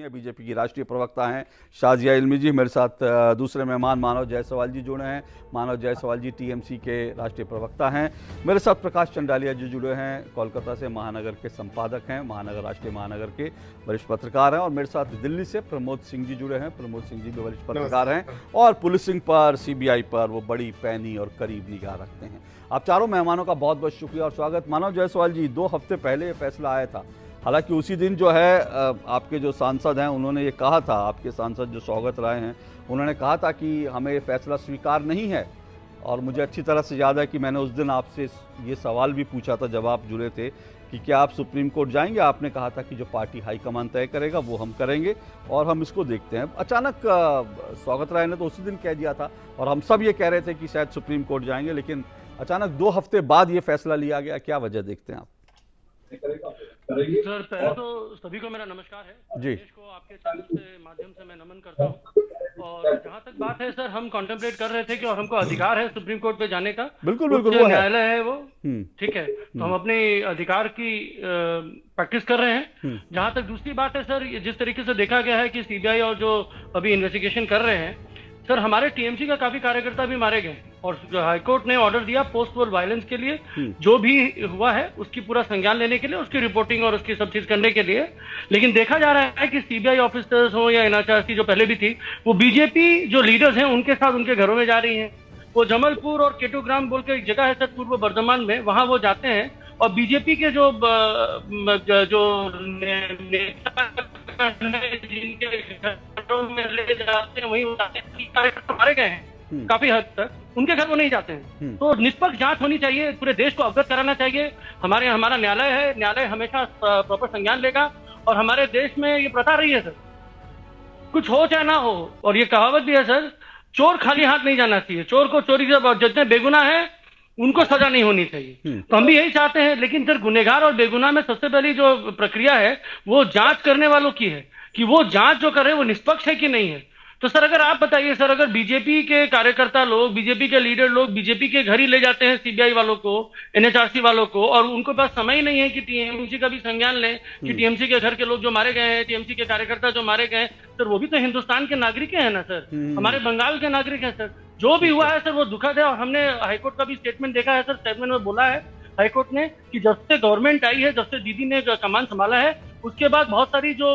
चुकी हैं। बीजेपी की राष्ट्रीय प्रवक्ता हैं शाजिया इल्मी जी, मेरे साथ दूसरे मेहमान मानव जायसवाल जी जुड़े हैं। मानव जायसवाल जी टीएमसी के राष्ट्रीय प्रवक्ता हैं। मेरे साथ प्रकाश चंडालिया जी जुड़े हैं, कोलकाता से महानगर के संपादक हैं, महानगर राष्ट्रीय महानगर के वरिष्ठ पत्रकार हैं। और मेरे साथ दिल्ली से प्रमोद सिंह जी जुड़े हैं, प्रमोद सिंह जी भी वरिष्ठ पत्रकार हैं और पुलिसिंग पर, सीबीआई पर वो बड़ी पैनी और करीब निगाह रखते हैं। आप चारों मेहमानों का बहुत बहुत शुक्रिया और स्वागत। मानव जायसवाल जी, 2 हफ्ते पहले ये फैसला आया था, हालांकि उसी दिन जो है आपके जो सांसद हैं उन्होंने ये कहा था, आपके सांसद जो सौगत राय हैं उन्होंने कहा था कि हमें ये फैसला स्वीकार नहीं है। और मुझे अच्छी तरह से याद है कि मैंने उस दिन आपसे ये सवाल भी पूछा था जब आप जुड़े थे कि क्या आप सुप्रीम कोर्ट जाएंगे। आपने कहा था कि जो पार्टी हाईकमान तय करेगा वो हम करेंगे और हम इसको देखते हैं। अचानक सौगत राय ने तो उसी दिन कह दिया था और हम सब ये कह रहे थे कि शायद सुप्रीम कोर्ट जाएंगे, लेकिन अचानक 2 हफ्ते बाद ये फैसला लिया गया। क्या वजह देखते हैं आप? सर, पहले तो सभी को मेरा नमस्कार है जी। देश को आपके चैनल से माध्यम से मैं नमन करता हूँ। और जहाँ तक बात है सर, हम कॉन्टेम्पलेट कर रहे थे कि और हमको अधिकार है सुप्रीम कोर्ट पे जाने का। बिल्कुल बिल्कुल, वो न्यायालय है वो, ठीक है। तो हम अपने अधिकार की प्रैक्टिस कर रहे हैं। जहाँ तक दूसरी बात है सर, जिस तरीके से देखा गया है कि सीबीआई और जो अभी इन्वेस्टिगेशन कर रहे हैं सर, हमारे टीएमसी का काफी कार्यकर्ता भी मारे गए और हाईकोर्ट ने ऑर्डर दिया पोस्ट वॉर वायलेंस के लिए, जो भी हुआ है उसकी पूरा संज्ञान लेने के लिए, उसकी रिपोर्टिंग और उसकी सब चीज करने के लिए। लेकिन देखा जा रहा है कि सीबीआई ऑफिसर्स हो या एनएचआरसी जो पहले भी थी, वो बीजेपी जो लीडर्स हैं उनके साथ उनके घरों में जा रही हैं। वो जमलपुर और केटूग्राम बोल के एक जगह है सर पूर्व बर्धमान में, वहां वो जाते हैं और बीजेपी के जो जिनके घरों में ले जाते हैं वही कार्यकर्ता मारे गए हैं काफी हद तक, उनके घर वो नहीं जाते हैं। तो निष्पक्ष जांच होनी चाहिए, पूरे देश को अवगत कराना चाहिए। हमारा न्यायालय है, न्यायालय हमेशा प्रॉपर संज्ञान लेगा और हमारे देश में ये प्रथा रही है सर, कुछ हो चाहे ना हो। और ये कहावत भी है सर, चोर खाली हाथ नहीं जाना चाहिए। चोर को चोरी से, जितने बेगुनाह है उनको सजा नहीं होनी चाहिए। तो हम भी यही चाहते हैं। लेकिन सर, गुनहगार और बेगुनाह में सबसे पहली जो प्रक्रिया है वो जांच करने वालों की है कि वो जांच जो कर रहे हैं वो निष्पक्ष है कि नहीं है। तो सर, अगर आप बताइए सर, अगर बीजेपी के कार्यकर्ता लोग, बीजेपी के लीडर लोग बीजेपी के घर ही ले जाते हैं सीबीआई वालों को, एनएचआरसी वालों को, और उनके पास समय ही नहीं है कि टीएमसी का भी संज्ञान लें कि टीएमसी के घर के लोग जो मारे गए हैं, टीएमसी के कार्यकर्ता जो मारे गए सर, वो भी तो हिंदुस्तान के नागरिक हैं ना सर, हमारे बंगाल के नागरिक हैं सर। जो भी हुआ है सर वो दुखद है। और हमने हाईकोर्ट का भी स्टेटमेंट देखा है सर, स्टेटमेंट में बोला है हाईकोर्ट ने कि जब से गवर्नमेंट आई है, जब से दीदी ने कमान संभाला है, उसके बाद बहुत सारी जो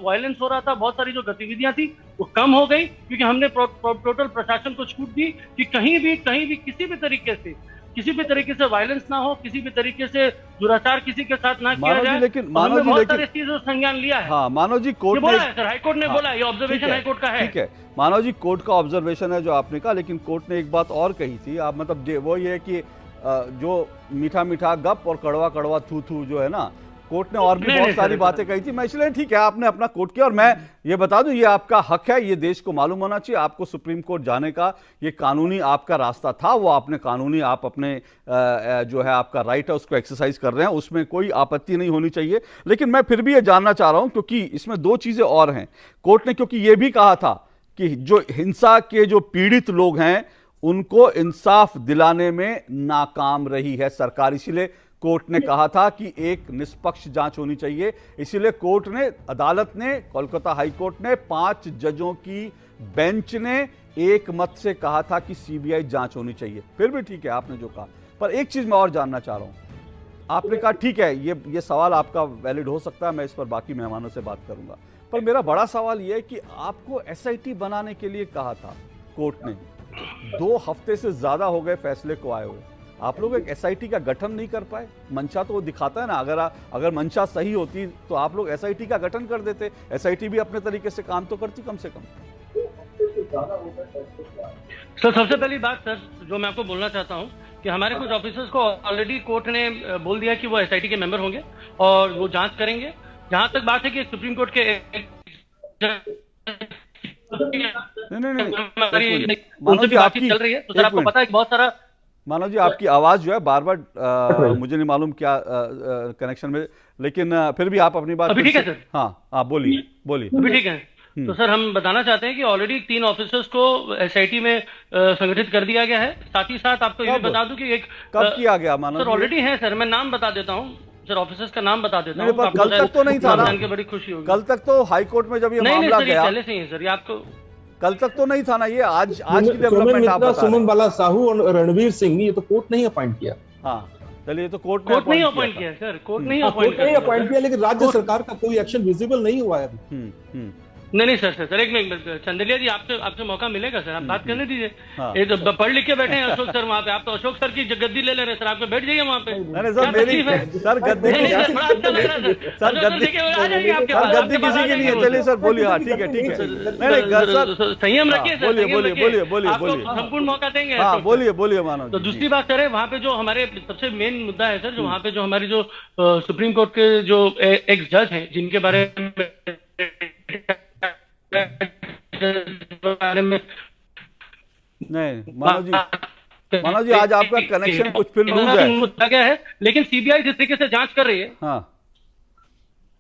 वायलेंस हो रहा था, बहुत सारी जो गतिविधियां थी वो कम हो गई, क्योंकि हमने टोटल प्रशासन को छूट दी कि कहीं भी किसी भी तरीके से वायलेंस ना हो, किसी भी तरीके से दुराचार किसी के साथ ना किया जाए। लेकिन मानव जी, बहुत सारी चीजों संज्ञान लिया है। हाँ मानव जी, कोर्ट बोला है सर, हाईकोर्ट ने बोला, ये ऑब्जर्वेशन हाईकोर्ट का है। ठीक है मानव जी, कोर्ट का ऑब्जर्वेशन है जो आपने कहा, लेकिन कोर्ट ने एक बात और कही थी। आप मतलब वो ये है कि जो मीठा मीठा गप और कड़वा कड़वा थू थू जो है ना, कोर्ट ने और भी बहुत सारी बातें कही थी। मैं इसलिए, ठीक है, आपने अपना कोर्ट किया और मैं ये बता दूं, ये आपका हक है, ये देश को मालूम होना चाहिए। आपको सुप्रीम कोर्ट जाने का ये कानूनी आपका रास्ता था, वो आपने कानूनी, आप अपने जो है आपका राइट है उसको एक्सरसाइज कर रहे हैं, उसमें कोई आपत्ति नहीं होनी चाहिए। लेकिन मैं फिर भी ये जानना चाह रहा हूं, क्योंकि इसमें 2 चीजें और हैं। कोर्ट ने क्योंकि ये भी कहा था कि जो हिंसा के जो पीड़ित लोग हैं उनको इंसाफ दिलाने में नाकाम रही है सरकार, इसीलिए कोर्ट ने कहा था कि एक निष्पक्ष जांच होनी चाहिए। इसीलिए कोर्ट ने, अदालत ने, कोलकाता हाई कोर्ट ने 5 जजों की बेंच ने एक मत से कहा था कि सीबीआई जांच होनी चाहिए। फिर भी ठीक है आपने जो कहा, पर एक चीज मैं और जानना चाह रहा हूं। आपने कहा ठीक है, ये सवाल आपका वैलिड हो सकता है, मैं इस पर बाकी मेहमानों से बात करूंगा, पर मेरा बड़ा सवाल यह है कि आपको एसआईटी बनाने के लिए कहा था कोर्ट ने, 2 हफ्ते से ज्यादा हो गए फैसले को आए हुए, आप लोग एक एसआईटी का गठन नहीं कर पाए? मंशा तो वो दिखाता है ना, अगर मंशा सही होती तो आप लोग एसआईटी का गठन कर देते, एसआईटी भी अपने तरीके से काम तो करती कम से कम। सर, सबसे पहली बात सर जो मैं आपको बोलना चाहता हूं कि हमारे कुछ ऑफिसर्स को ऑलरेडी कोर्ट ने बोल दिया कि वो एसआईटी के मेंबर होंगे और वो जांच करेंगे। जहां तक बात है कि सुप्रीम कोर्ट के मानव जी आपकी चल रही है, तो सर आपको पता है बहुत सारा, मानव जी आपकी आवाज जो है बार बार मुझे नहीं मालूम क्या कनेक्शन में, लेकिन फिर भी आप अपनी बात अभी ठीक है सर? हाँ बोलिए अभी ठीक है। तो सर हम बताना चाहते हैं कि ऑलरेडी 3 ऑफिसर्स को एसआईटी में संगठित कर दिया गया है। साथ ही साथ आपको ये भी बता दूं कि एक कब किया गया मानव सर ऑलरेडी है सर, मैं नाम बता देता हूँ ऑफिसर्स का नाम बता देता हूँ। पर कल तक तो नहीं था ना, जान के बड़ी खुशी होगी। कल तक तो हाई कोर्ट में जब ये मामला गया, पहले से ही है सर, ये आपको कल तक तो नहीं था ना, ये आज की डेवलपमेंट आप बता रहे हैं। सुमन बाला साहू और रणवीर सिंह, ये तो कोर्ट नहीं अपॉइंट किया। हाँ चलिए, तो कोर्ट नहीं अपॉइंट किया सर, कोर्ट नहीं अपॉइंट किया, लेकिन राज्य सरकार का कोई एक्शन विजिबल नहीं हुआ है अभी। नहीं सर एक मिनट, चंदेलिया जी आपसे मौका मिलेगा सर, आप बात करने दीजिए। ये तो पढ़ लिख के बैठे हैं अशोक सर वहाँ पे, आप तो अशोक सर की गद्दी ले ले रहे हैं सर, आप बैठ जाइए वहाँ पे। सर मेरी सर गद्दी किसी की नहीं है। चलिए सर बोलिए। हाँ ठीक है सर, संयम रखिए सर, बोलिए संपूर्ण मौका देंगे। हाँ बोलिए मानो। तो दूसरी बात सर है, वहाँ पे जो हमारे सबसे मेन मुद्दा है सर, जो वहाँ पे जो हमारी जो सुप्रीम कोर्ट के जो एक्स जज हैं, जिनके बारे में नहीं मानो जी आज आपका कनेक्शन कुछ फिर लूज है। मुद्दा क्या है, लेकिन सीबीआई जिस तरीके से जांच कर रही है। हाँ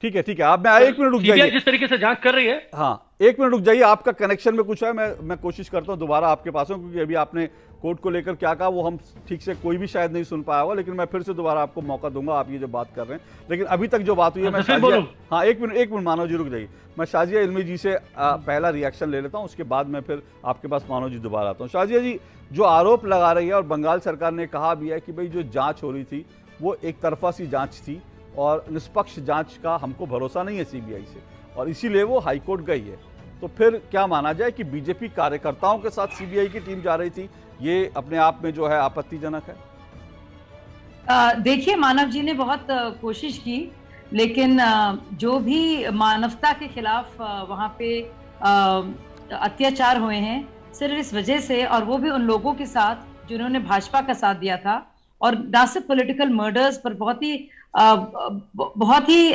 ठीक है आप मैं 1 मिनट रुक जाइए। जिस तरीके से जांच कर रही है। हाँ 1 मिनट रुक जाइए, आपका कनेक्शन में कुछ है, मैं कोशिश करता हूँ दोबारा आपके पास हूँ, क्योंकि अभी आपने कोर्ट को लेकर क्या कहा वो हम ठीक से कोई भी शायद नहीं सुन पाया होगा, लेकिन मैं फिर से दोबारा आपको मौका दूंगा, आप ये जो बात कर रहे हैं। लेकिन अभी तक जो बात हुई है, मैं शाजिया, हाँ एक मिनट मानो जी रुक जाइए, मैं शाजिया इल्मी जी से पहला रिएक्शन ले लेता हूँ, उसके बाद मैं फिर आपके पास मानो जी दोबारा आता हूँ। शाजिया जी जो आरोप लगा रही है, और बंगाल सरकार ने कहा भी है कि भाई जो जाँच हो रही थी वो एक तरफा सी जाँच थी और निष्पक्ष जांच का हमको भरोसा नहीं है सीबीआई से, और इसीलिए वो हाईकोर्ट गई है। तो फिर क्या माना जाए कि बीजेपी कार्यकर्ताओं के साथ सीबीआई की टीम जा रही थी, ये अपने आप में जो है आपत्तिजनक है? देखिए, मानव जी ने बहुत कोशिश की, लेकिन जो भी मानवता के खिलाफ वहाँ पे अत्याचार हुए हैं सिर्फ इस वजह से, और वो भी उन लोगों के साथ जिन्होंने भाजपा का साथ दिया था, और ना सिर्फ पॉलिटिकल मर्डर्स पर बहुत ही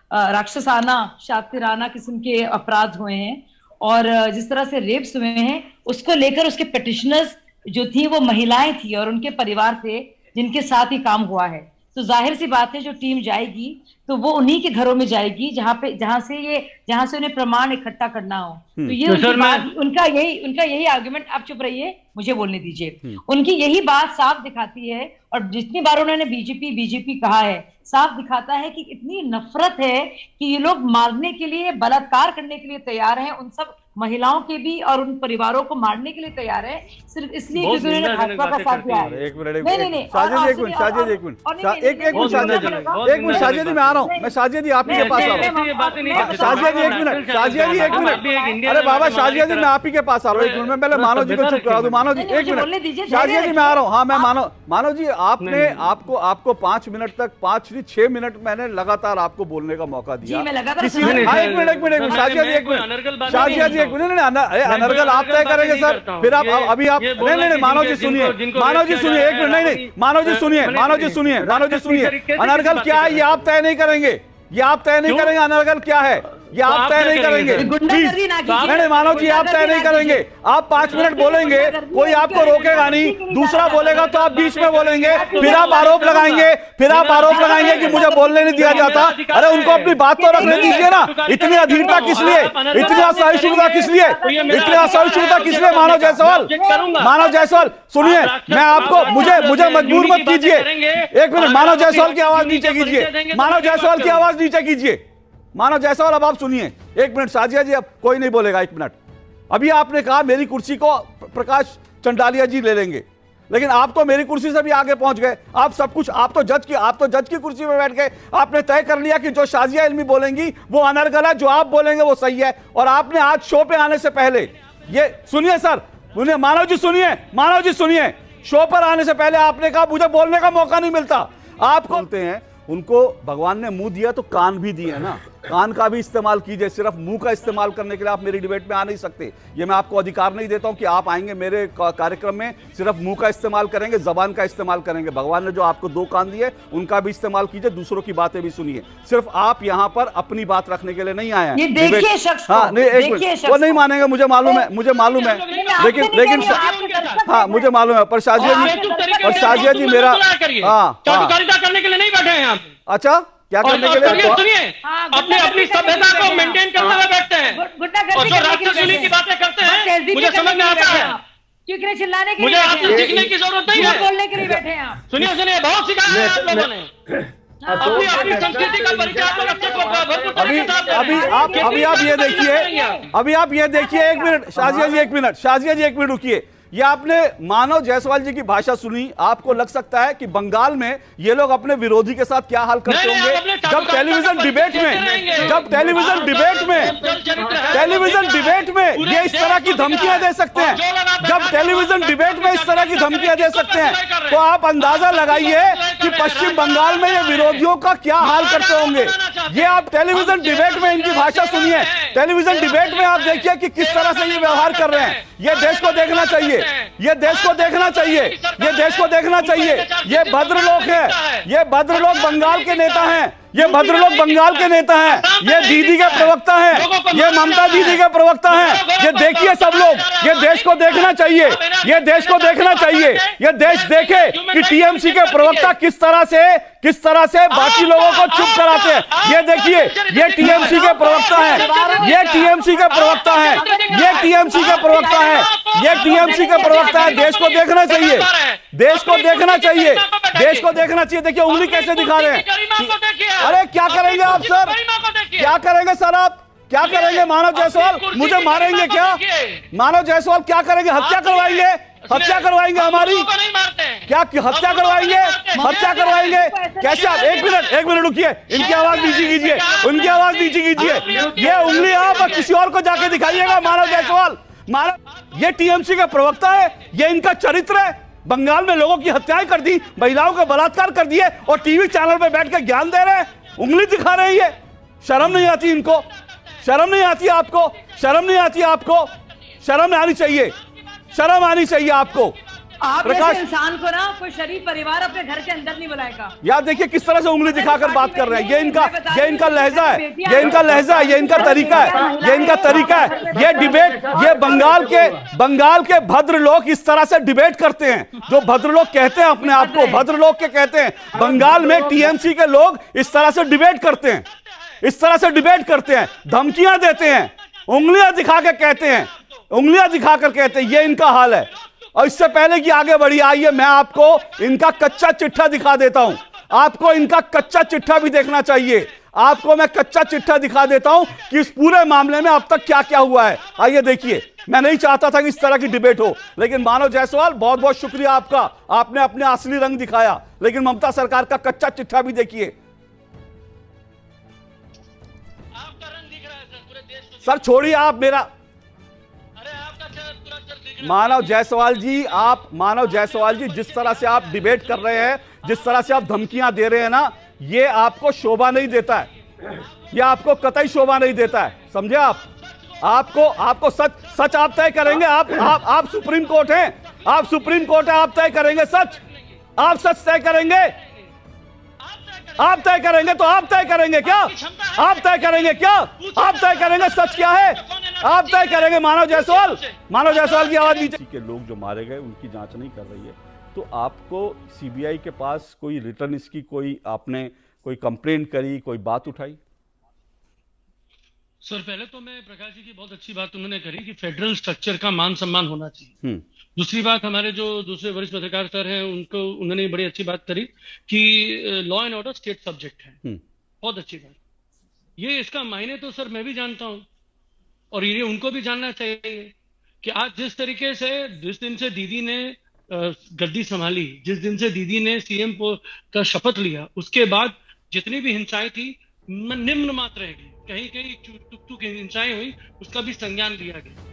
राक्षसाना शातिराना किस्म के अपराध हुए हैं, और जिस तरह से रेप्स हुए हैं उसको लेकर उसके पिटिशनर्स जो थी वो महिलाएं थी और उनके परिवार थे जिनके साथ ही काम हुआ है। तो जाहिर सी बात है जो टीम जाएगी तो वो उन्हीं के घरों में जाएगी जहां से उन्हें प्रमाण इकट्ठा करना हो। तो ये उनका यही आर्गुमेंट, आप चुप रहिए, मुझे बोलने दीजिए। उनकी यही बात साफ दिखाती है, और जितनी बार उन्होंने बीजेपी कहा है, साफ दिखाता है कि इतनी नफरत है कि ये लोग मारने के लिए, बलात्कार करने के लिए तैयार हैं, उन सब महिलाओं के भी और उन परिवारों को मारने के लिए तैयार है, सिर्फ इसलिए क्योंकि उन्होंने भाजपा का साथ दिया है। एक मिनट साजिद जी मैं आ रहा हूँ, मैं साजिद जी आप ही के पास आ रहा हूँ। साजिद जी एक मिनट, अरे बाबा साजिद जी मैं आप ही के पास आ रहा हूँ, एक मिनट में पहले मानव जी को चुप करा दूं। मानव जी एक मिनट, साजिद जी मैं आ रहा हूँ। हाँ मैं मानव जी आपको 5 मिनट तक 6 मिनट मैंने लगातार आपको बोलने का मौका दिया। एक मिनट साजिद जी एक मिनट अनर्गल आप तय करेंगे सर, फिर आप अभी आप नहीं मानव जी सुनिए एक मिनट, नहीं मानव जी सुनिए अनर्गल क्या है ये आप तय नहीं करेंगे, अनर्गल क्या है ये आप तय नहीं करेंगे, नहीं मानव जी आप तय नहीं करेंगे। आप 5 मिनट बोलेंगे, कोई आपको रोकेगा नहीं, दूसरा बोलेगा तो आप बीच में बोलेंगे, फिर आप आरोप लगाएंगे कि मुझे बोलने नहीं दिया जाता। अरे उनको अपनी बात तो रखने दीजिए ना, इतनी अधीरता किस लिए, इतनी असहिष्णुता किस लिए? मानव जायसवाल सुनिए, मैं आपको मुझे मजबूर मत कीजिए। एक मिनट, मानव जायसवाल की आवाज नीचे कीजिए, मानव जायसवाल अब आप सुनिए। एक मिनट साजिया जी, अब कोई नहीं बोलेगा, एक मिनट। अभी आपने कहा मेरी कुर्सी को प्रकाश चंडालिया जी ले लेंगे, लेकिन आप तो मेरी कुर्सी से भी आगे पहुंच गए। आप सब कुछ, आप तो जज की कुर्सी में बैठ गए। आपने तय कर लिया कि जो शाजिया इल्मी बोलेंगी वो अनर्गल है, जो आप बोलेंगे वो सही है। और आपने आज शो पे आने से पहले ये सुनिए सर, सुनिए मानव जी सुनिए, शो पर आने से पहले आपने कहा मुझे बोलने का मौका नहीं मिलता। आप बोलते हैं उनको भगवान ने मुंह दिया तो कान भी दिए ना, कान का भी इस्तेमाल कीजिए। सिर्फ मुंह का इस्तेमाल करने के लिए आप मेरी डिबेट में आ नहीं सकते। ये मैं आपको अधिकार नहीं देता हूं कि आप आएंगे मेरे कार्यक्रम में सिर्फ मुंह का इस्तेमाल करेंगे, जबान का इस्तेमाल करेंगे। भगवान ने जो आपको 2 कान दिए उनका भी इस्तेमाल कीजिए, दूसरों की बातें भी सुनिए। सिर्फ आप यहाँ पर अपनी बात रखने के लिए नहीं आए हैं। हाँ नहीं, एक मिनट, वो नहीं मानेंगे, मुझे मालूम है, लेकिन हाँ मुझे मालूम है। पर शाजिया जी मेरा चौकीदारी करने के लिए नहीं बैठे हैं आप। अच्छा, क्या करने के लिए? सुनिए, अपनी सभ्यता को मेंटेन करते हुए बैठते हैं, और जो राष्ट्रद्रोही की बातें करते हैं मुझे समझ में आता है। क्योंकि नहीं चिल्लाने के मुझे लिए आपसे सीखने की जरूरत नहीं है, बोलने के लिए बैठे हैं आप। सुनिए बहुत सिखाया है आप लोगों ने। अपनी संस्कृति का परिचय अभी आप ये देखिए, एक मिनट शाजिया जी एक मिनट रुकिए। ये आपने मानव जायसवाल जी की भाषा सुनी, आपको लग सकता है कि बंगाल में ये लोग अपने विरोधी के साथ क्या हाल करते होंगे जब टेलीविजन डिबेट में ये इस तरह की धमकियां दे सकते हैं, जब टेलीविजन डिबेट में इस तरह की धमकियां दे सकते हैं, तो आप अंदाजा लगाइए कि पश्चिम बंगाल में ये विरोधियों का क्या हाल करते होंगे। ये आप टेलीविजन डिबेट में इनकी भाषा सुनिए, टेलीविजन डिबेट में आप देखिए कि किस तरह से ये व्यवहार कर रहे हैं। ये देश को देखना चाहिए, ये देश को देखना चाहिए, ये देश को देखना चाहिए। ये भद्रलोक है, ये भद्रलोक बंगाल के नेता हैं, ये भद्रलोक बंगाल के नेता हैं, ये दीदी के प्रवक्ता हैं, ये ममता दीदी के प्रवक्ता हैं। ये देखिए सब लोग, ये देश को देखना चाहिए, ये देश को देखना चाहिए। ये देश देखे कि टीएमसी के प्रवक्ता किस तरह से बाकी लोगों को चुप कराते हैं। ये देखिए, ये टीएमसी के प्रवक्ता हैं, ये टीएमसी के प्रवक्ता हैं, ये टीएमसी के प्रवक्ता हैं, ये टीएमसी के प्रवक्ता है। देश को देखना चाहिए, देश को देखना चाहिए, देश को देखना चाहिए। देखिए उंगली कैसे दिखा रहे हैं। अरे क्या करेंगे आप सर, क्या करेंगे सर, आप क्या करेंगे? मानव जायसवाल मुझे मारेंगे क्या? मानव जायसवाल क्या करेंगे? हत्या करवाएंगे, हत्या करवाएंगे हमारी, क्या हत्या करवाएंगे, हत्या करवाएंगे कैसे? आप एक मिनट रुकिए, इनकी आवाज नीचे कीजिए, उनकी आवाज नीचे कीजिए। ये उंगली आप किसी और को जाके दिखाइएगा। मानव जायसवाल, ये टीएमसी का प्रवक्ता है, ये इनका चरित्र है। बंगाल में लोगों की हत्याएं कर दी, महिलाओं का बलात्कार कर दिए और टीवी चैनल पे बैठ के ज्ञान दे रहे हैं, उंगली दिखा रहे हैं। ये शर्म नहीं आती इनको? शर्म नहीं आती आपको? शर्म नहीं आती आपको? शर्म आनी चाहिए, शर्म आनी चाहिए आपको। आप जैसे इंसान को ना कोई शरीफ परिवार अपने घर के अंदर नहीं बुलाएगा। यार देखिए किस तरह से उंगली दिखाकर बात कर रहे हैं। ये इनका लहजा है, ये इनका लहजा है, ये इनका तरीका है, ये इनका तरीका है। ये डिबेट, ये बंगाल के भद्रलोक इस तरह से डिबेट करते हैं। जो भद्रलोक कहते हैं अपने आप को, भद्रलोक के कहते हैं, बंगाल में टीएमसी के लोग इस तरह से डिबेट करते हैं, इस तरह से डिबेट करते हैं, धमकियां देते हैं, उंगलियां दिखा के कहते हैं, उंगलियां दिखाकर कहते हैं। ये इनका हाल है। और इससे पहले कि आगे बढ़िए, आइए मैं आपको इनका कच्चा चिट्ठा दिखा देता हूं। आपको इनका कच्चा चिट्ठा भी देखना चाहिए। आपको मैं कच्चा चिट्ठा दिखा देता हूं कि इस पूरे मामले में अब तक क्या क्या हुआ है। आइए देखिए। मैं नहीं चाहता था कि इस तरह की डिबेट हो, लेकिन मानव जायसवाल बहुत बहुत शुक्रिया आपका, आपने अपने असली रंग दिखाया। लेकिन ममता सरकार का कच्चा चिट्ठा भी देखिए। सर छोड़िए आप मेरा, मानव जायसवाल जी जिस तरह से आप डिबेट कर रहे हैं, जिस तरह से आप धमकियां दे रहे हैं ना, ये आपको शोभा नहीं देता है, ये आपको कतई शोभा नहीं देता है। समझे आप? आपको सच आप तय करेंगे। आप सुप्रीम कोर्ट हैं, आप सुप्रीम कोर्ट है, आप तय करेंगे सच, आप सच तय करेंगे, आप तय करेंगे। तो आप तय करेंगे क्या? आप तय करेंगे क्या? आप तय करेंगे सच क्या है? आप तय करेंगे। मानव जायसवाल की आवाज नीचे। के लोग जो मारे गए उनकी जांच नहीं कर रही है, तो आपको सीबीआई के पास कोई रिटर्न इसकी आपने कोई कंप्लेंट करी, कोई बात उठाई? सर पहले तो मैं प्रकाश जी की बहुत अच्छी बात उन्होंने करी कि फेडरल स्ट्रक्चर का मान सम्मान होना चाहिए। दूसरी बात, हमारे जो दूसरे वरिष्ठ पत्रकार सर हैं उन्होंने बड़ी अच्छी बात करी कि law and order state subject है। बहुत अच्छी बात। ये इसका मायने तो सर मैं भी जानता हूं और ये उनको भी जानना चाहिए कि आज जिस तरीके से जिस दिन से दीदी ने गद्दी संभाली, जिस दिन से दीदी ने सीएम का शपथ लिया, उसके बाद जितनी भी हिंसाएं थी निम्न मात्र रह गई। कहीं कहीं टुक हिंसाएं हुई, उसका भी संज्ञान लिया गया।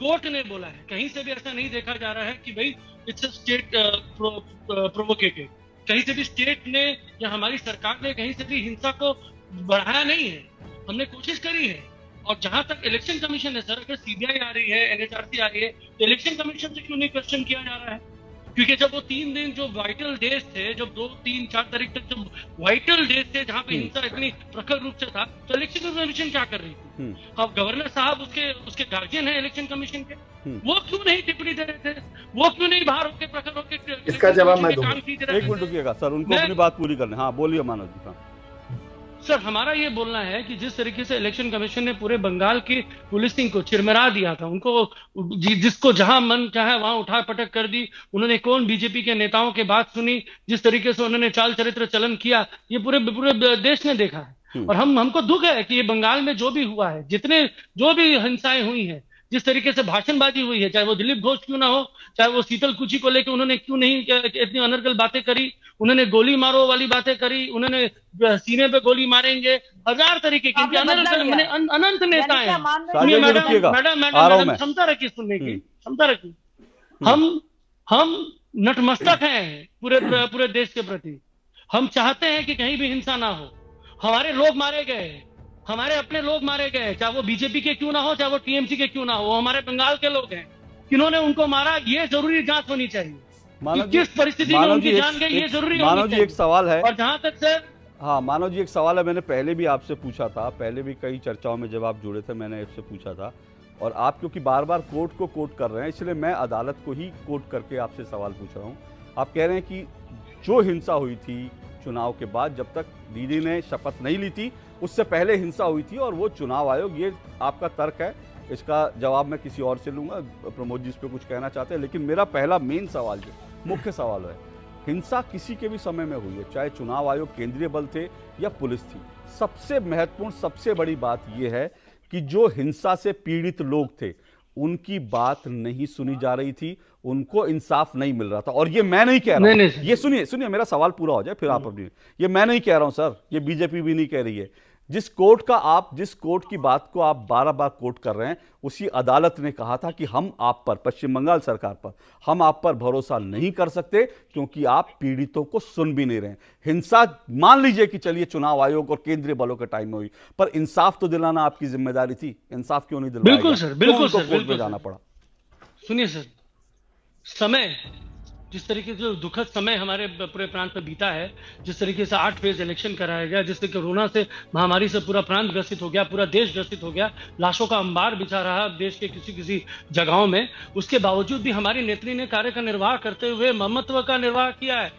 कोर्ट ने बोला है, कहीं से भी ऐसा नहीं देखा जा रहा है कि भाई इट्स अ स्टेट प्रोवोकेटेड। कहीं से भी स्टेट ने या हमारी सरकार ने कहीं से भी हिंसा को बढ़ाया नहीं है। हमने कोशिश करी है। और जहां तक इलेक्शन कमीशन है सर, अगर सीबीआई आ रही है, एनएचआरसी आ रही है, तो इलेक्शन कमीशन से क्यों नहीं क्वेश्चन किया जा रहा है? क्योंकि जब वो 3 दिन जो वाइटल डेज थे, जब 2, 3, 4 तारीख तक जब वाइटल डेज थे जहां पे हिंसा इतनी प्रखर रूप से था, तो इलेक्शन कमीशन क्या कर रही थी? अब गवर्नर साहब उसके गार्जियन है इलेक्शन कमीशन के, वो क्यों नहीं टिप्पणी दे रहे थे? वो क्यों नहीं बाहर होकर प्रखर होकर? इसका जवाब मैं दूंगा। एक मिनट रुकिएगा सर, उनको अपनी बात पूरी करने। हाँ बोलिए मानव जी। सर हमारा ये बोलना है कि जिस तरीके से इलेक्शन कमीशन ने पूरे बंगाल की पुलिसिंग को चिरमरा दिया था, उनको जिसको जहां मन चाहे वहां उठा पटक कर दी, उन्होंने कौन बीजेपी के नेताओं की बात सुनी, जिस तरीके से उन्होंने चाल चरित्र चलन किया, ये पूरे देश ने देखा है। और हमको दुख है कि ये बंगाल में जो भी हुआ है, जो भी हिंसाएं हुई हैं, जिस तरीके से भाषणबाजी हुई है, चाहे वो दिलीप घोष क्यों ना हो, चाहे वो शीतल कुची को लेकर उन्होंने क्यों नहीं इतनी अनर्गल बातें करी, उन्होंने गोली मारो वाली बातें करी, उन्होंने सीने पे गोली मारेंगे, हजार तरीके की अनंत नेता हैं। मैडम क्षमता रखी सुनने की, क्षमता रखी। हम नतमस्तक हैं पूरे देश के प्रति। हम चाहते हैं कि कहीं भी हिंसा ना हो। हमारे लोग मारे गए, हमारे अपने लोग मारे गए, चाहे वो बीजेपी के क्यों ना हो, चाहे वो टीएमसी के क्यों ना हो, वो हमारे बंगाल के लोग हैं। किन्होंने उनको मारा, ये जरूरी जांच होनी चाहिए। किस परिस्थिति में उनकी जान गई, ये जरूरी मानव जी एक सवाल है। और जहां तक सर, हाँ मानव जी एक सवाल है, मैंने पहले भी आपसे पूछा था, पहले भी कई चर्चाओं में जब आप जुड़े थे मैंने आपसे पूछा था, और आप क्योंकि बार बार कोर्ट को कोट कर रहे हैं, इसलिए मैं अदालत को ही कोट करके आपसे सवाल पूछ रहा हूँ। आप कह रहे हैं कि जो हिंसा हुई थी चुनाव के बाद, जब तक दीदी ने शपथ नहीं ली थी उससे पहले हिंसा हुई थी, और वो चुनाव आयोग, ये आपका तर्क है, इसका जवाब मैं किसी और से लूंगा। प्रमोद जी इस पर कुछ कहना चाहते हैं, लेकिन मेरा पहला मेन सवाल जो मुख्य सवाल है, हिंसा किसी के भी समय में हुई है, चाहे चुनाव आयोग केंद्रीय बल थे या पुलिस थी, सबसे महत्वपूर्ण सबसे बड़ी बात यह है कि जो हिंसा से पीड़ित लोग थे उनकी बात नहीं सुनी जा रही थी, उनको इंसाफ नहीं मिल रहा था। और ये मैं नहीं कह रहा हूं, ये सुनिए मेरा सवाल पूरा हो जाए फिर आप अपनी, ये मैं नहीं कह रहा हूं सर, ये बीजेपी भी नहीं कह रही है। जिस कोर्ट की बात को आप बार कोर्ट कर रहे हैं, उसी अदालत ने कहा था कि हम आप पर, पश्चिम बंगाल सरकार पर, हम आप पर भरोसा नहीं कर सकते क्योंकि आप पीड़ितों को सुन भी नहीं रहे। हिंसा मान लीजिए कि चलिए चुनाव आयोग और केंद्रीय बलों के टाइम में हुई, पर इंसाफ तो दिलाना आपकी जिम्मेदारी थी, इंसाफ क्यों नहीं दिलाया? बिल्कुल सर, बिल्कुल सर, कोर्ट में जाना पड़ा। सुनिए सर, समय जिस तरीके से दुखद समय हमारे पूरे प्रांत में बीता है, जिस तरीके से 8 फेज इलेक्शन कराया गया, जिससे कोरोना से महामारी से पूरा प्रांत ग्रसित हो गया, पूरा देश ग्रसित हो गया, लाशों का अंबार बिछा रहा देश के किसी जगहों में, उसके बावजूद भी हमारी नेत्री ने कार्य का निर्वाह करते हुए ममत्व का निर्वाह किया है।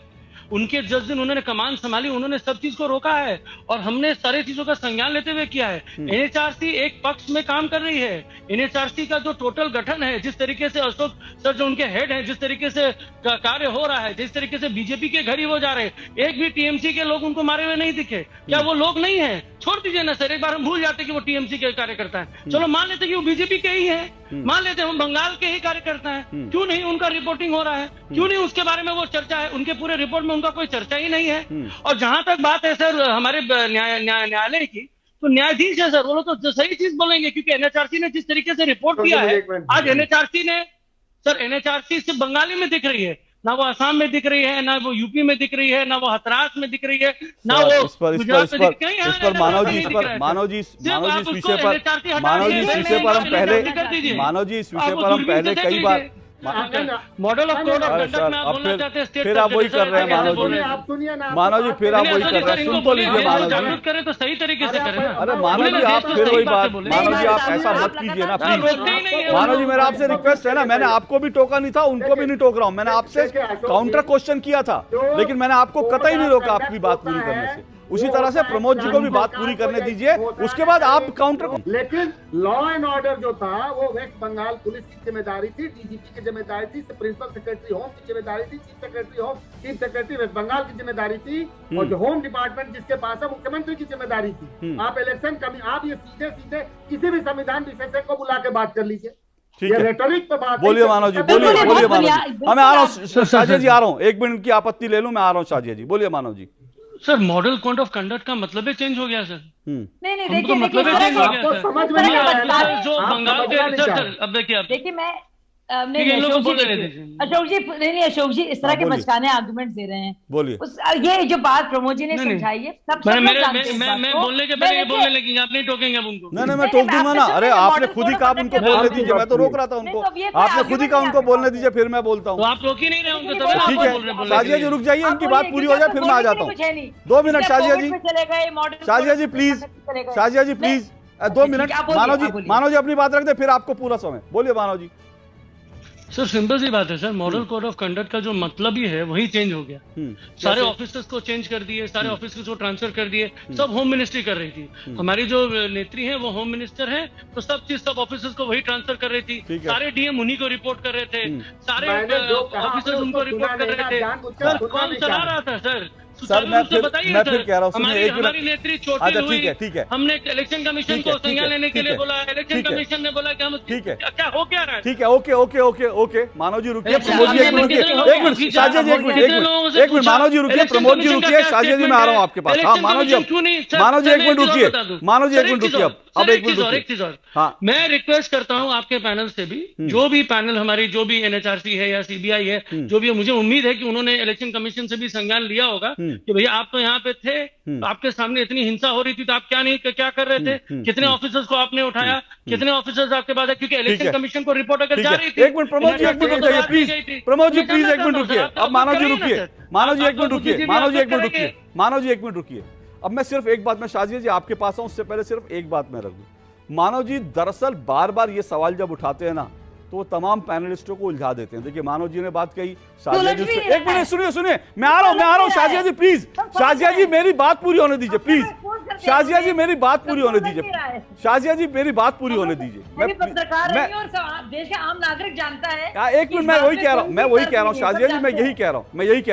उनके जिस दिन उन्होंने कमान संभाली, उन्होंने सब चीज को रोका है और हमने सारी चीजों का संज्ञान लेते हुए किया है। एनएचआरसी एक पक्ष में काम कर रही है। एनएचआरसी का जो टोटल गठन है, जिस तरीके से अशोक सर जो उनके हेड हैं, जिस तरीके से कार्य हो रहा है, जिस तरीके से बीजेपी के घर ही वो जा रहे हैं, एक भी टीएमसी के लोग उनको मारे हुए नहीं दिखे। क्या वो लोग नहीं है? छोड़ दीजिए ना सर, एक बार हम भूल जाते कि वो टीएमसी के कार्यकर्ता है, चलो मान लेते कि वो बीजेपी के ही है, मान लेते हम बंगाल के ही कार्यकर्ता है, क्यों नहीं उनका रिपोर्टिंग हो रहा है? क्यों नहीं उसके बारे में वो चर्चा है? उनके पूरे रिपोर्ट में उनका कोई चर्चा ही नहीं है। और जहां तक बात है सर हमारे न्यायालय की, तो न्यायाधीश है सर, वो लोग तो सही चीज बोलेंगे, क्योंकि एनएचआरसी ने जिस तरीके से रिपोर्ट किया है, आज एनएचआरसी सिर्फ बंगाली में दिख रही है, ना वो असम में दिख रही है, ना वो यूपी में दिख रही है, ना वो हतरास में दिख रही है, ना वो गुजरात में दिख रही है। इस पर मानव जी इस विषय पर हम पहले कई बार model of code of conduct में आप बोलना चाहते हैं, फिर आप वही कर रहे हैं मानव जी, फिर आप वही कर रहे हैं। सुन तो लीजिए मानव जी, जागरूक करें तो सही तरीके से करें ना। अरे मानव जी आप फिर वही बात, मानव जी आप ऐसा मत कीजिए ना प्लीज। मानव जी मेरा आपसे रिक्वेस्ट है ना, मैंने आपको भी टोका नहीं था, उनको भी नहीं टोक रहा हूँ, मैंने आपसे काउंटर क्वेश्चन किया था, लेकिन मैंने आपको कतई नहीं रोका आपकी बात पूरी करने से। उसी तरह से प्रमोद जी को भी बात पूरी करने दीजिए, उसके बाद आप काउंटर। लेकिन लॉ एंड ऑर्डर जो था वो वेस्ट बंगाल पुलिस की जिम्मेदारी थी, डीजीपी की जिम्मेदारी थी, प्रिंसिपल सेक्रेटरी होम की जिम्मेदारी थी, chief secretary home, chief secretary West Bengal की जिम्मेदारी थी, और जो होम डिपार्टमेंट जिसके पास है मुख्यमंत्री की जिम्मेदारी थी। आप इलेक्शन आप ये सीधे किसी भी संविधान विशेषज्ञ को बुला के बात कर लीजिए। ठीक है, रेटोरिक पे बात। बोलिए मानव जी, बोलिए मानव जी। मैं आ रहा हूँ शाजिया जी, आ रहा हूँ, 1 मिनट की आपत्ति ले लूं, मैं आ रहा हूँ शाजिया जी। बोलिए Manav ji. Sir model code of conduct का मतलब ही चेंज हो गया सर। नहीं देखिए, मतलब चेंज हो गया समझ में नहीं आ रहा है जो बंगाल के सर। अब देखिए मैं नहीं अशोक जी, नहीं अशोक जी, इस तरह के बचकाने आर्गुमेंट दे रहे हैं। बोलिए। ये जो बात प्रमोद जी ने समझाई है, मैं बोलने के पहले बोलने लगी, आप नहीं टोकेंगे अब उनको। नहीं मैं टोक दूंगा ना। अरे आपने खुद ही कहा उनको बोलने दीजिए, मैं तो रोक रहा था उनको, आपने खुद ही कहा उनको बोलने दीजिए, फिर मैं बोलता हूँ। आप रोक ही नहीं रहे होंगे तो ठीक है। शाजिया जी रुक जाइए, उनकी बात पूरी हो जाए फिर मैं आ जाता हूँ। 2 minute Shazia ji, Shazia ji please, Shazia ji please 2 minute. Manav ji अपनी बात रख दे, फिर आपको पूरा समय। बोलिए मानव जी। सर सिंपल सी बात है sir, model code of conduct का जो मतलब ही है वही चेंज हो गया। सारे ऑफिसर्स को चेंज कर दिए, सारे ऑफिसर्स को ट्रांसफर कर दिए, सब होम मिनिस्ट्री कर रही थी। हमारी जो नेत्री है वो होम मिनिस्टर है, तो सब चीज सब ऑफिसर्स को वही ट्रांसफर कर रही थी। सारे डीएम उन्हीं को रिपोर्ट कर रहे थे, सारे ऑफिसर्स उनको रिपोर्ट कर रहे थे। सर कौन चला रहा था सर? सर मैं फिर कह रहा हूँ, हमारी नेत्री छोटी हुई, ठीक है, हमने इलेक्शन कमीशन को संज्ञान लेने के लिए बोला, इलेक्शन कमीशन ने बोला कि हम क्या हो क्या रहा है। ठीक है, ओके मानव जी रुकिए, प्रमोद जी एक मिनट, शाजिया जी एक मिनट, मानव जी रुकिए, प्रमोद जी रुकिए, शाजिया जी मैं आ रहा हूँ आपके पास। हाँ मानव जी एक मिनट रुकिए, अब एक चीज और हाँ, मैं रिक्वेस्ट करता हूँ आपके पैनल से भी, जो भी पैनल हमारी जो भी एनएचआरसी है या सीबीआई है, जो भी, मुझे उम्मीद है कि उन्होंने इलेक्शन कमीशन से भी संज्ञान लिया होगा कि भैया आप तो यहाँ पे थे, आपके सामने इतनी हिंसा हो रही थी तो आप क्या कर रहे थे, कितने ऑफिसर्स को आपने उठाया, कितने ऑफिसर्स आपके पास है, क्योंकि इलेक्शन कमीशन को रिपोर्ट अगर जा रही थी। एक मिनट प्रमोद जी, एक मिनट रुकिए प्लीज, प्रमोद जी प्लीज एक मिनट रुकिए, अब मानव जी रुकिए, मानव जी एक मिनट रुकिए। अब मैं सिर्फ एक बात, मैं शाजिया जी आपके पास आऊं उससे पहले सिर्फ एक बात मैं रख दूं। मानव जी दरअसल बार बार ये सवाल जब उठाते हैं ना तो वो तमाम पैनलिस्टों को उलझा देते हैं। देखिए मानव जी ने बात कही, शाजिया जी एक मिनट सुनिए, मैं आ रहा हूँ शाजिया जी प्लीज, शाजिया जी मेरी बात पूरी होने दीजिए प्लीज, शाजिया जी मेरी बात पूरी होने दीजिए, शाजिया जी मेरी बात पूरी होने दीजिए। मैं पत्रकार हूं और देश का आम नागरिक जानता है। एक मिनट, मैं वही कह रहा हूँ शाजिया जी, मैं यही कह रहा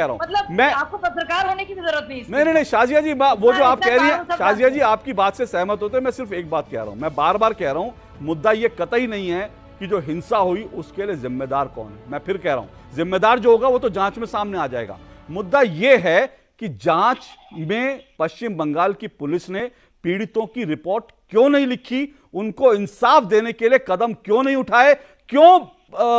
हूँ, मैं आपको पत्रकार होने की जरूरत नहीं शाजिया जी, वो जो आप कह रही है, शाजिया जी आपकी बात से सहमत होते हैं, मैं सिर्फ एक बात कह रहा हूँ, मैं बार बार कह रहा हूँ, मुद्दा ये कतई नहीं है कि जो हिंसा हुई उसके लिए जिम्मेदार कौन है। मैं फिर कह रहा हूं, जिम्मेदार जो होगा वो तो जांच में सामने आ जाएगा। मुद्दा यह है कि जांच में पश्चिम बंगाल की पुलिस ने पीड़ितों की रिपोर्ट क्यों नहीं लिखी, उनको इंसाफ देने के लिए कदम क्यों नहीं उठाए, क्यों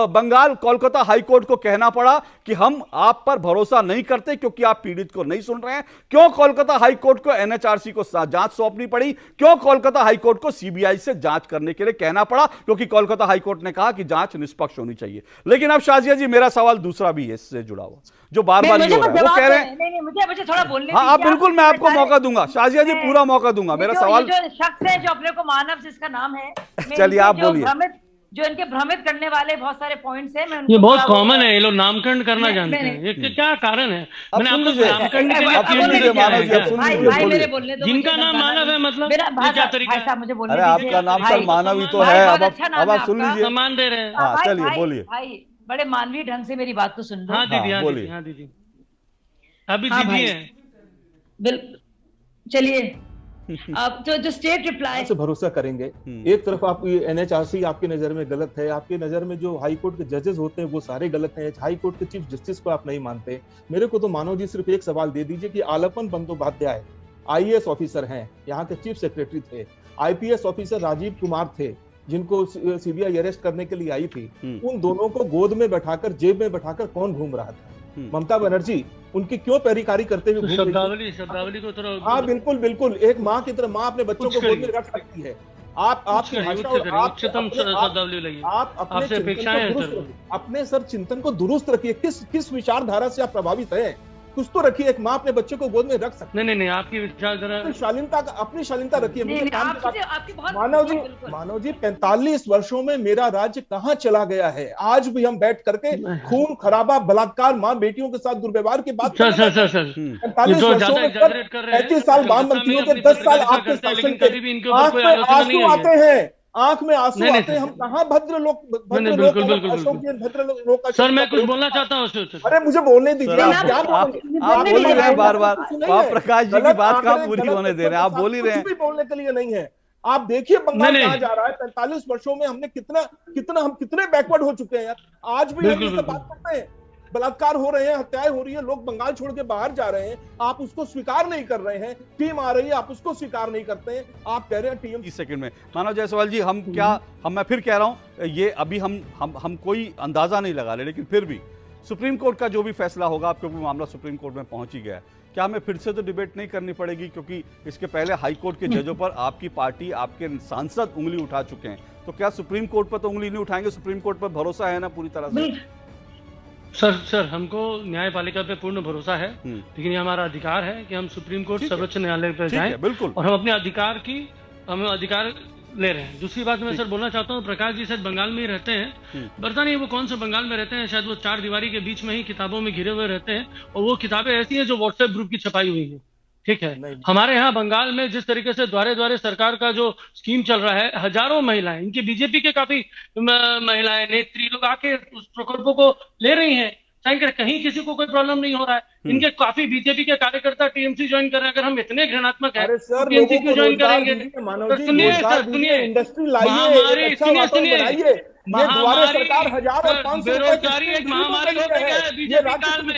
बंगाल कोलकाता हाईकोर्ट को कहना पड़ा कि हम आप पर भरोसा नहीं करते क्योंकि आप पीड़ित को नहीं सुन रहे हैं, क्यों कोलकाता हाईकोर्ट को एनएचआरसी को जांच सौंपनी पड़ी, क्यों कोलकाता हाईकोर्ट को सीबीआई से जांच करने के लिए कहना पड़ा, क्योंकि कोलकाता हाईकोर्ट ने कहा कि जांच निष्पक्ष होनी चाहिए। लेकिन अब शाजिया जी मेरा सवाल दूसरा भी है इससे जुड़ा हुआ, जो बार बार ये हो रहा है, वो कह रहे हैं मुझे थोड़ा बोलने हाँ आप बिल्कुल, मैं आपको मौका दूंगा शाजिया जी, पूरा मौका दूंगा। मेरा सवाल, जो शख्स है जो अपने को मानव जिसका नाम है, चलिए आप बोलिए। जो इनके भ्रमित करने वाले बहुत सारे पॉइंट्स हैं, मैं ये बहुत कॉमन है, ये लोग नामकरण करना जानते हैं, ये क्या कारण है? मैंने आपको नामकरण के लिए जिनका नाम मानव है, मतलब क्या तरीका है? मुझे बोलने दीजिए, आपका नाम सर मानव ही तो है, अब आप सुन लीजिए, सम्मान दे रहे हैं। चलिए बोलिए भाई, बड़े मानवीय ढंग से मेरी बात तो सुन लो। हाँ दीदी, हाँ दीदी, अभी दीदी है, बिल्कुल। चलिए आप जो स्टेट रिप्लाई से भरोसा करेंगे। एक तरफ आप एनएचआरसी आपकी नजर में गलत है, आपकी नजर में जो हाई कोर्ट के जजेस होते हैं वो सारे गलत हैं, हाई कोर्ट के चीफ जस्टिस को आप नहीं मानते। मेरे को तो मानव जी सिर्फ एक सवाल दे दीजिए कि आलपन बंदोपाध्याय आईएएस ऑफिसर हैं, यहाँ के चीफ सेक्रेटरी थे, आईपीएस ऑफिसर राजीव कुमार थे जिनको सीबीआई अरेस्ट करने के लिए आई थी, उन दोनों को गोद में बैठाकर जेब में बैठाकर कौन घूम रहा था? ममता बनर्जी उनकी क्यों पैरीकारी करते हुए घूम रही? शब्दावली को थोड़ा, हाँ बिल्कुल एक माँ की तरह माँ अपने बच्चों को गोद में रख सकती है। आप अपने सर चिंतन को दुरुस्त रखिए, किस विचारधारा से आप प्रभावित हैं कुछ तो रखिए। एक माँ अपने बच्चे को गोद में रख सकती है। नहीं, आपकी विचारधारा, शालीनता का, अपनी शालीनता रखिए। मानव जी 45 वर्षों में मेरा राज्य कहाँ चला गया है? आज भी हम बैठ करके खून खराबा, बलात्कार, माँ बेटियों के साथ दुर्व्यवहार की बात 45 वर्षों में 35 साल वाम मंत्रियों के 10 साल आपके शासन के, आंख में आंसू आते हैं, आंख में आंसू आते हैं। हम कहाँ भद्र लोग, बिल्कुल। सर मैं कुछ बोलना चाहता हूँ। अरे मुझे बोलने दीजिए, आप बोल ही रहे हैं बार-बार, आप प्रकाश जी की बात कहाँ पूरी होने दे रहे हैं? आप बोल ही रहे हैं, बोलने के लिए नहीं है। आप देखिए बंगाल कहाँ जा रहा है। 45 वर्षों में हमने कितने बैकवर्ड हो चुके हैं यार। आज भी हम इससे बात करते हैं, बलात्कार हो रहे हैं, हत्याएं हो रही है, लोग बंगाल छोड़ के बाहर जा रहे हैं, आप उसको स्वीकार नहीं कर रहे हैं। टीम आ रही है, आप उसको स्वीकार नहीं करते हैं। आप कह रहे हैं टीम 30 सेकंड में। मानव जायसवाल जी, मैं फिर कह रहा हूं, ये अभी हम कोई अंदाजा नहीं लगा रहे, लेकिन फिर भी सुप्रीम कोर्ट का जो भी फैसला होगा, क्योंकि मामला सुप्रीम कोर्ट में पहुंच ही गया है, क्या हमें फिर से तो डिबेट नहीं करनी पड़ेगी? क्योंकि इसके पहले हाई कोर्ट के जजों पर आपकी पार्टी, आपके सांसद उंगली उठा चुके हैं, तो क्या सुप्रीम कोर्ट पर तो उंगली नहीं उठाएंगे? सुप्रीम कोर्ट पर भरोसा है ना पूरी तरह से? सर हमको न्यायपालिका पे पूर्ण भरोसा है, लेकिन ये हमारा अधिकार है कि हम सुप्रीम कोर्ट, सर्वोच्च न्यायालय पे जाएं, बिल्कुल, और हम अपने अधिकार ले रहे हैं। दूसरी बात मैं सर बोलना चाहता हूँ, प्रकाश जी शायद बंगाल में ही रहते हैं, पता नहीं वो कौन से बंगाल में रहते हैं, शायद वो 4 दीवारी के बीच में ही किताबों में घिरे हुए रहते हैं, और वो किताबें ऐसी हैं जो व्हाट्सएप ग्रुप की छपाई हुई है। ठीक है, हमारे यहाँ बंगाल में जिस तरीके से द्वारे द्वारे सरकार का जो स्कीम चल रहा है, हजारों महिलाएं, इनकी बीजेपी के काफी महिलाएं, नेत्री लोग आके उस प्रकल्पों को ले रही हैं, कहीं किसी को कोई प्रॉब्लम नहीं हो रहा है। इनके काफी बीजेपी के कार्यकर्ता टीएमसी ज्वाइन कर रहे हैं। अगर हम इतने घृणात्मक हैं तो टीएमसी क्यों ज्वाइन करेंगे? सुनिए सर, सुनिए, बेरोजगारी एक महामारी हो गई है बीजेपी काल में,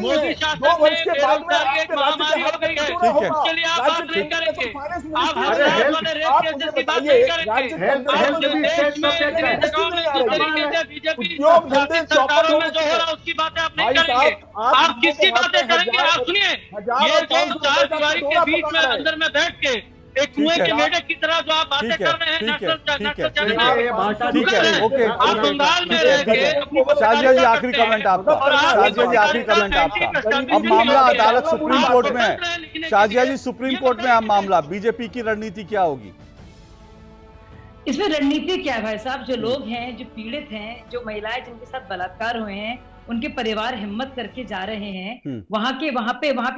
मोदी शासन में बेरोजगारी एक महामारी हो गई है। उसके लिए आप बात नहीं करेंगे, आप हजारों वाले रेप केसेस की बात नहीं करेंगे, बीजेपी सरकारों में जो हो रहा है उसकी बातें आप नहीं करेंगे। आप किसकी बातें करेंगे? आप सुनिए, ये जो 4 दीवारी के बीच में अंदर में बैठ के एक कुएं के मेढक की तरह जो आप बातें कर रहे हैं, आप बंगाल में रह के। शाजिया जी आखिरी कमेंट आपका, शाजिया जी आखिरी कमेंट आपका। अब मामला अदालत सुप्रीम कोर्ट में है, शाजिया जी सुप्रीम कोर्ट में अब मामला, बीजेपी की रणनीति क्या होगी इसमें? रणनीति क्या है भाई साहब? जो लोग हैं, जो पीड़ित हैं, जो महिलाएं जिनके साथ बलात्कार हुए हैं, उनके परिवार हिम्मत करके जा रहे हैं, वहां पे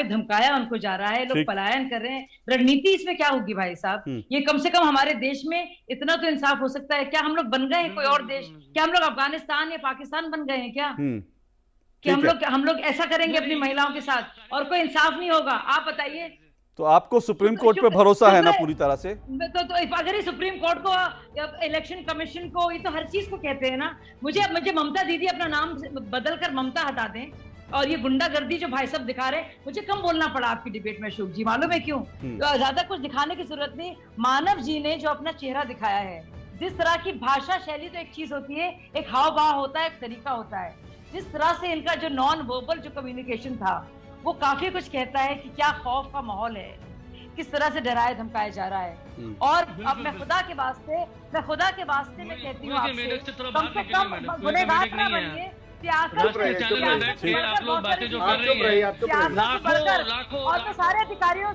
धमकाया उनको जा रहा है, लोग पलायन कर रहे हैं। रणनीति इसमें क्या होगी भाई साहब? ये कम से कम हमारे देश में इतना तो इंसाफ हो सकता है। क्या हम लोग बन गए हैं कोई और देश? क्या हम लोग अफगानिस्तान या पाकिस्तान बन गए हैं क्या? कि हम लोग ऐसा करेंगे अपनी महिलाओं के साथ और कोई इंसाफ नहीं होगा? आप बताइए। तो आपको सुप्रीम कोर्ट पे भरोसा है ना पूरी तरह से? तो अगर ये सुप्रीम कोर्ट को, इलेक्शन कमीशन को, ये तो हर चीज को कहते हैं ना। मुझे ममता दीदी अपना नाम बदल कर ममता हटा दें, और ये गुंडागर्दी जो भाई साहब दिखा रहे हैं, मुझे कम बोलना पड़ा आपकी डिबेट में अशोक जी, मालूम है क्यों? तो ज्यादा कुछ दिखाने की जरूरत नहीं। मानव जी ने जो अपना चेहरा दिखाया है, जिस तरह की भाषा शैली, तो एक चीज होती है, एक हाव भाव होता है, एक तरीका होता है, जिस तरह से इनका जो नॉन वर्बल जो कम्युनिकेशन था, वो काफी कुछ कहता है कि क्या खौफ का माहौल है, किस तरह से डराया धमकाया जा रहा है। और अब मैं खुदा के वास्ते मैं कहती हूँ आपसे, कम से कम गुनहगार ना बनिए, सियासत और मैं सारे अधिकारियों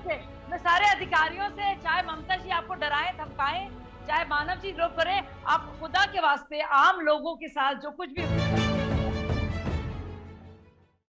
से चाहे ममता जी आपको डराएं धमकाएं, चाहे मानव जी लोग करें, आप खुदा के वास्ते आम लोगों के साथ जो कुछ भी